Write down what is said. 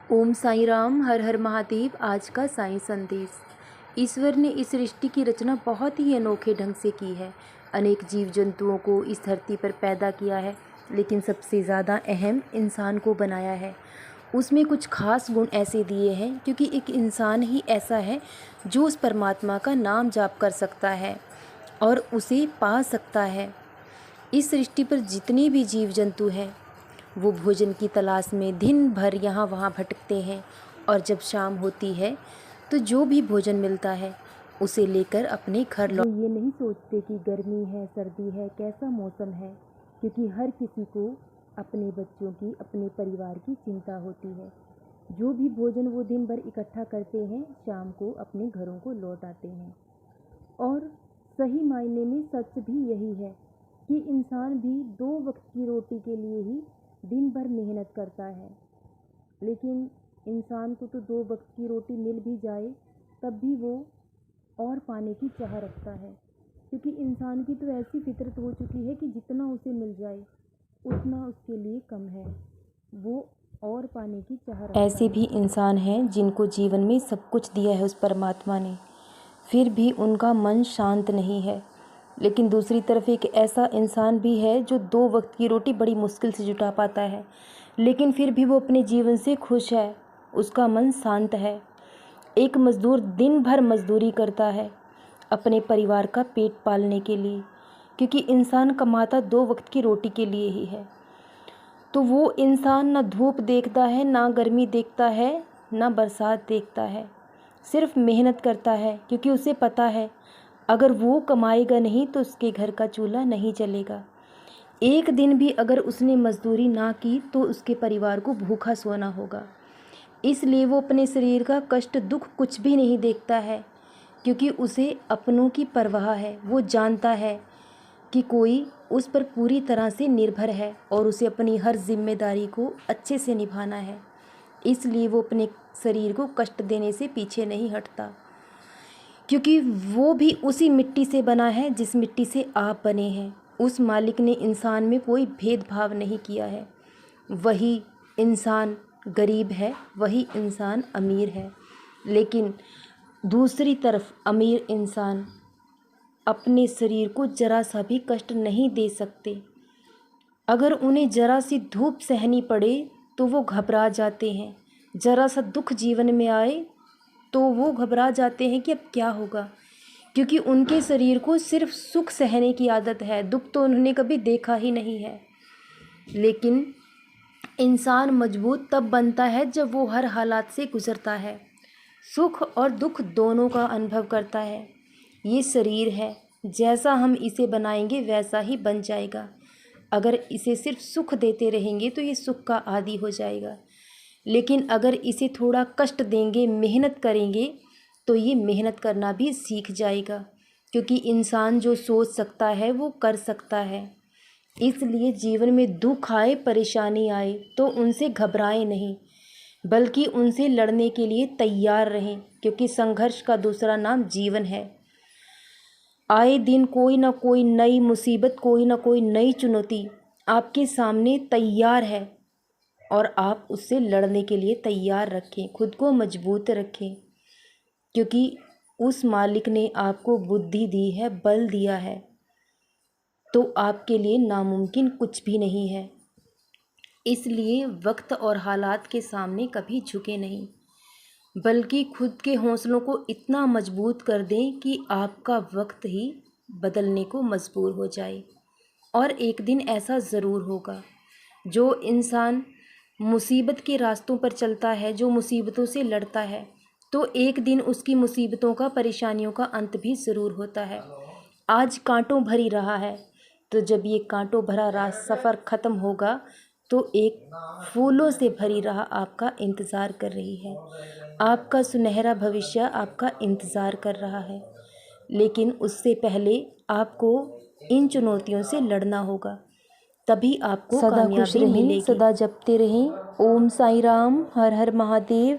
ओम साई राम, हर हर महादेव। आज का साई संदेश। ईश्वर ने इस सृष्टि की रचना बहुत ही अनोखे ढंग से की है। अनेक जीव जंतुओं को इस धरती पर पैदा किया है, लेकिन सबसे ज़्यादा अहम इंसान को बनाया है। उसमें कुछ खास गुण ऐसे दिए हैं क्योंकि एक इंसान ही ऐसा है जो उस परमात्मा का नाम जाप कर सकता है और उसे पा सकता है। इस सृष्टि पर जितने भी जीव जंतु हैं वो भोजन की तलाश में दिन भर यहाँ वहाँ भटकते हैं, और जब शाम होती है तो जो भी भोजन मिलता है उसे लेकर अपने घर लौट। ये नहीं सोचते कि गर्मी है, सर्दी है, कैसा मौसम है, क्योंकि हर किसी को अपने बच्चों की, अपने परिवार की चिंता होती है। जो भी भोजन वो दिन भर इकट्ठा करते हैं, शाम को अपने घरों को लौट आते हैं। और सही मायने में सच भी यही है कि इंसान भी 2 वक्त की रोटी के लिए ही दिन भर मेहनत करता है। लेकिन इंसान को तो 2 वक्त की रोटी मिल भी जाए तब भी वो और पाने की चाह रखता है, क्योंकि इंसान की तो ऐसी फितरत हो चुकी है कि जितना उसे मिल जाए उतना उसके लिए कम है, वो और पाने की चाह रखता है। ऐसे भी इंसान हैं जिनको जीवन में सब कुछ दिया है उस परमात्मा ने, फिर भी उनका मन शांत नहीं है। लेकिन दूसरी तरफ एक ऐसा इंसान भी है जो 2 वक्त की रोटी बड़ी मुश्किल से जुटा पाता है, लेकिन फिर भी वो अपने जीवन से खुश है, उसका मन शांत है। एक मज़दूर दिन भर मज़दूरी करता है अपने परिवार का पेट पालने के लिए, क्योंकि इंसान कमाता 2 वक्त की रोटी के लिए ही है। तो वो इंसान ना धूप देखता है, ना गर्मी देखता है, ना बरसात देखता है, सिर्फ मेहनत करता है, क्योंकि उसे पता है अगर वो कमाएगा नहीं तो उसके घर का चूल्हा नहीं चलेगा। एक दिन भी अगर उसने मजदूरी ना की तो उसके परिवार को भूखा सोना होगा। इसलिए वो अपने शरीर का कष्ट दुख कुछ भी नहीं देखता है, क्योंकि उसे अपनों की परवाह है। वो जानता है कि कोई उस पर पूरी तरह से निर्भर है और उसे अपनी हर जिम्मेदारी को अच्छे से निभाना है। इसलिए वो अपने शरीर को कष्ट देने से पीछे नहीं हटता, क्योंकि वो भी उसी मिट्टी से बना है जिस मिट्टी से आप बने हैं। उस मालिक ने इंसान में कोई भेदभाव नहीं किया है। वही इंसान गरीब है, वही इंसान अमीर है, लेकिन दूसरी तरफ अमीर इंसान अपने शरीर को जरा सा भी कष्ट नहीं दे सकते। अगर उन्हें जरा सी धूप सहनी पड़े तो वो घबरा जाते हैं। जरा सा दुख जीवन में आए तो वो घबरा जाते हैं कि अब क्या होगा, क्योंकि उनके शरीर को सिर्फ सुख सहने की आदत है, दुख तो उन्होंने कभी देखा ही नहीं है। लेकिन इंसान मजबूत तब बनता है जब वो हर हालात से गुजरता है, सुख और दुख दोनों का अनुभव करता है। ये शरीर है, जैसा हम इसे बनाएंगे वैसा ही बन जाएगा। अगर इसे सिर्फ सुख देते रहेंगे तो ये सुख का आदी हो जाएगा, लेकिन अगर इसे थोड़ा कष्ट देंगे, मेहनत करेंगे, तो ये मेहनत करना भी सीख जाएगा, क्योंकि इंसान जो सोच सकता है वो कर सकता है। इसलिए जीवन में दुख आए, परेशानी आए तो उनसे घबराएं नहीं, बल्कि उनसे लड़ने के लिए तैयार रहें, क्योंकि संघर्ष का दूसरा नाम जीवन है। आए दिन कोई ना कोई नई मुसीबत, कोई ना कोई नई चुनौती आपके सामने तैयार है, और आप उससे लड़ने के लिए तैयार रखें, खुद को मजबूत रखें, क्योंकि उस मालिक ने आपको बुद्धि दी है, बल दिया है, तो आपके लिए नामुमकिन कुछ भी नहीं है। इसलिए वक्त और हालात के सामने कभी झुके नहीं, बल्कि खुद के हौसलों को इतना मजबूत कर दें कि आपका वक्त ही बदलने को मजबूर हो जाए। और एक दिन ऐसा ज़रूर होगा। जो इंसान मुसीबत के रास्तों पर चलता है, जो मुसीबतों से लड़ता है, तो एक दिन उसकी मुसीबतों का, परेशानियों का अंत भी ज़रूर होता है। आज कांटों भरी रहा है, तो जब ये कांटों भरा सफ़र ख़त्म होगा तो एक फूलों से भरी राह आपका इंतज़ार कर रही है। आपका सुनहरा भविष्य आपका इंतज़ार कर रहा है, लेकिन उससे पहले आपको इन चुनौतियों से लड़ना होगा, तभी आपको कामयाबी मिलेगी। सदा जपते रहें। ओम साई राम, हर हर महादेव।